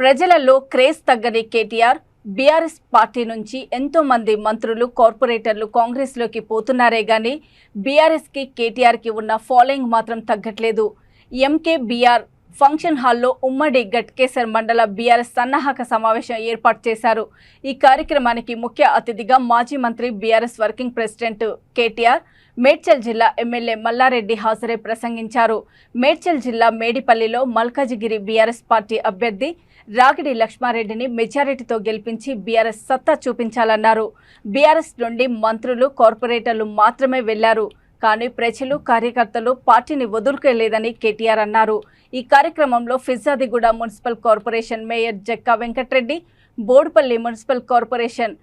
ప్రజలలో క్రేజ్ తగ్గని KTR BRS party నుంచి ఎంతో మంది మంత్రులు కార్పొరేటర్లు కాంగ్రెస్ లోకి పోతున్నారే గాని బీఆర్ఎస్ కి కేటీఆర్ కి ఉన్న ఫాలోయింగ్ మాత్రం తగ్గట్లేదు. ఎంకే బీఆర్ ఫంక్షన్ హాల్లో ఉమ్మడి గట్కేసర్ మండల బీఆర్ఎస్ సన్నాహక సమావేశం ఏర్పాటు చేశారు. ఈ కార్యక్రమానికి ముఖ్య అతిథిగా మాజీ మంత్రి BRS working president KTR, Medchal జిల్లా ఎమ్మెల్యే మల్లారెడ్డి హాజరై ప్రసంగించారు. మేడ్చల్ జిల్లా మేడిపల్లిలో మల్కాజిగిరి బీఆర్ఎస్ పార్టీ అభ్యర్థి రాగిడి లక్ష్మారెడ్డిని మెజారిటీతో గెలిపించి బీఆర్ఎస్ సత్తా చూపించాలన్నారు. బీఆర్ఎస్ నుండి మంత్రులు కార్పొరేటర్లు మాత్రమే వెళ్లారు, కానీ ప్రజలు కార్యకర్తలు పార్టీని వదులుకోలేదని కేటీఆర్ అన్నారు. ఈ కార్యక్రమంలో Peerzadiguda municipal corporation mayor Jakka Venkatreddy, Boduppal municipal corporation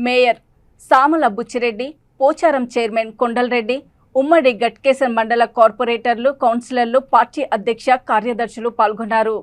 mayor Samala Buchireddy, Pocharam chairman Kondalreddy, ఉమ్మడి గట్కేసర్ మండల కార్పొరేటర్లు, కౌన్సిలర్లు, పార్టీ అధ్యక్ష కార్యదర్శులు పాల్గొన్నారు.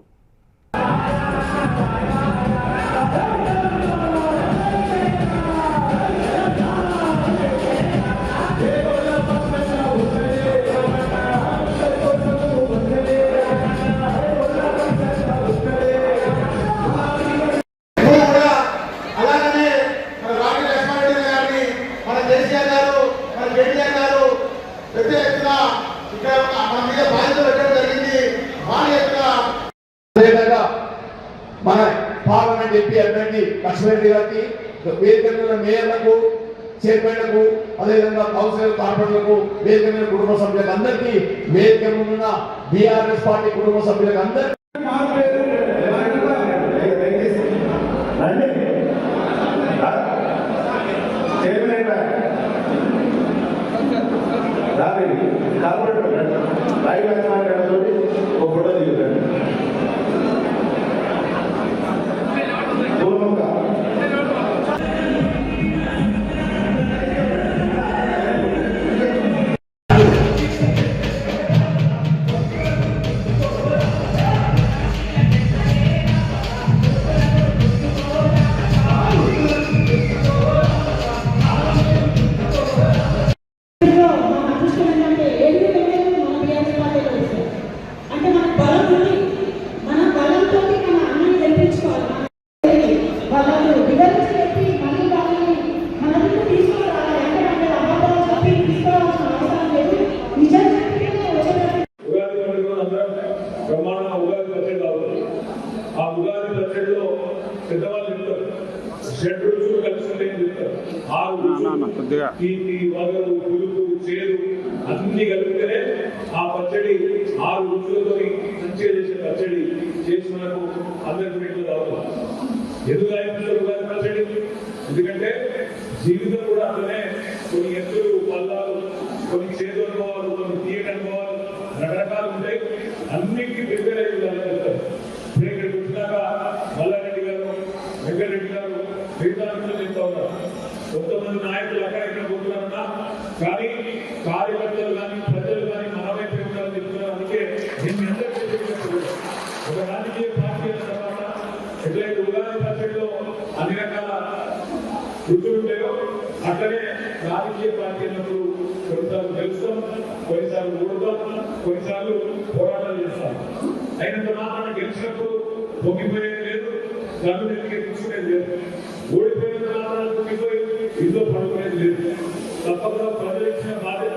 మన పార్లమెంట్ ఎంపీ అభ్యర్థి లక్ష్మారెడ్డి గారికి, వేదిక మేయర్లకు, చైర్మన్లకు, అదేవిధంగా కౌన్సిలర్ కార్పొరేటర్లకు, వేదిక కుటుంబ సభ్యులకు అందరికీ, వేదిక ఉన్న బీఆర్ఎస్ పార్టీ కుటుంబ సభ్యులకు అందరికీ అన్ని కలిపితేనే ఆ పచ్చడి 6 రుచులతో మంచిగా చేసే పచ్చడి చేసి మనకు అందరికి కావాలి. ఎందుకు అయిపోతుంది ఉగాది పచ్చడి? ఎందుకంటే జీవితం కూడా అట్లనే కొన్ని ఎత్తులు, పల్లాలు, కొన్ని చేదు అనుభవాలు, కొన్ని తీయటి అనుభవాలు రకరకాలు ఉంటాయి. అన్నింటికి ప్రిపేర్ అయ్యి చెప్తారు. ఇక్కడికి వచ్చినాక మల్లారెడ్డి గారు, వెంకటరెడ్డి గారు మిగతా చెప్తా ఉన్నారు. కొంతమంది నాయకులు అక్కడ ఇక్కడ పోతున్నారన్నా, కానీ కార్యకర్తలు కానీ ప్రజలు కానీ మనమే ప్రేమలు చెప్తున్నారు. అందుకే నేను అందరికీ చెప్పినప్పుడు ఒక రాజకీయ పార్టీ అయిన తర్వాత ఎట్లయితే ఉగాది పచ్చడిలో అన్ని రకాల రుచులు ఉంటాయో అట్లనే రాజకీయ పార్టీ అన్నప్పుడు కొన్నిసార్లు గెలుస్తాం, కొన్నిసార్లు ఓడుతాం, కొన్నిసార్లు పోరాటాలు చేస్తాం. అయినంత మాత్రం గెలిచినప్పుడు పొంగిపోయేది లేదు, గన్ను నెత్తికి తీసుకునేది లేదు. ఓడిపోయిన మాత్రాలు పొంగిపోయి ఇంట్లో పడుకునేది లేదు. తప్పకుండా ప్రజలు ఇచ్చిన బాధ్యత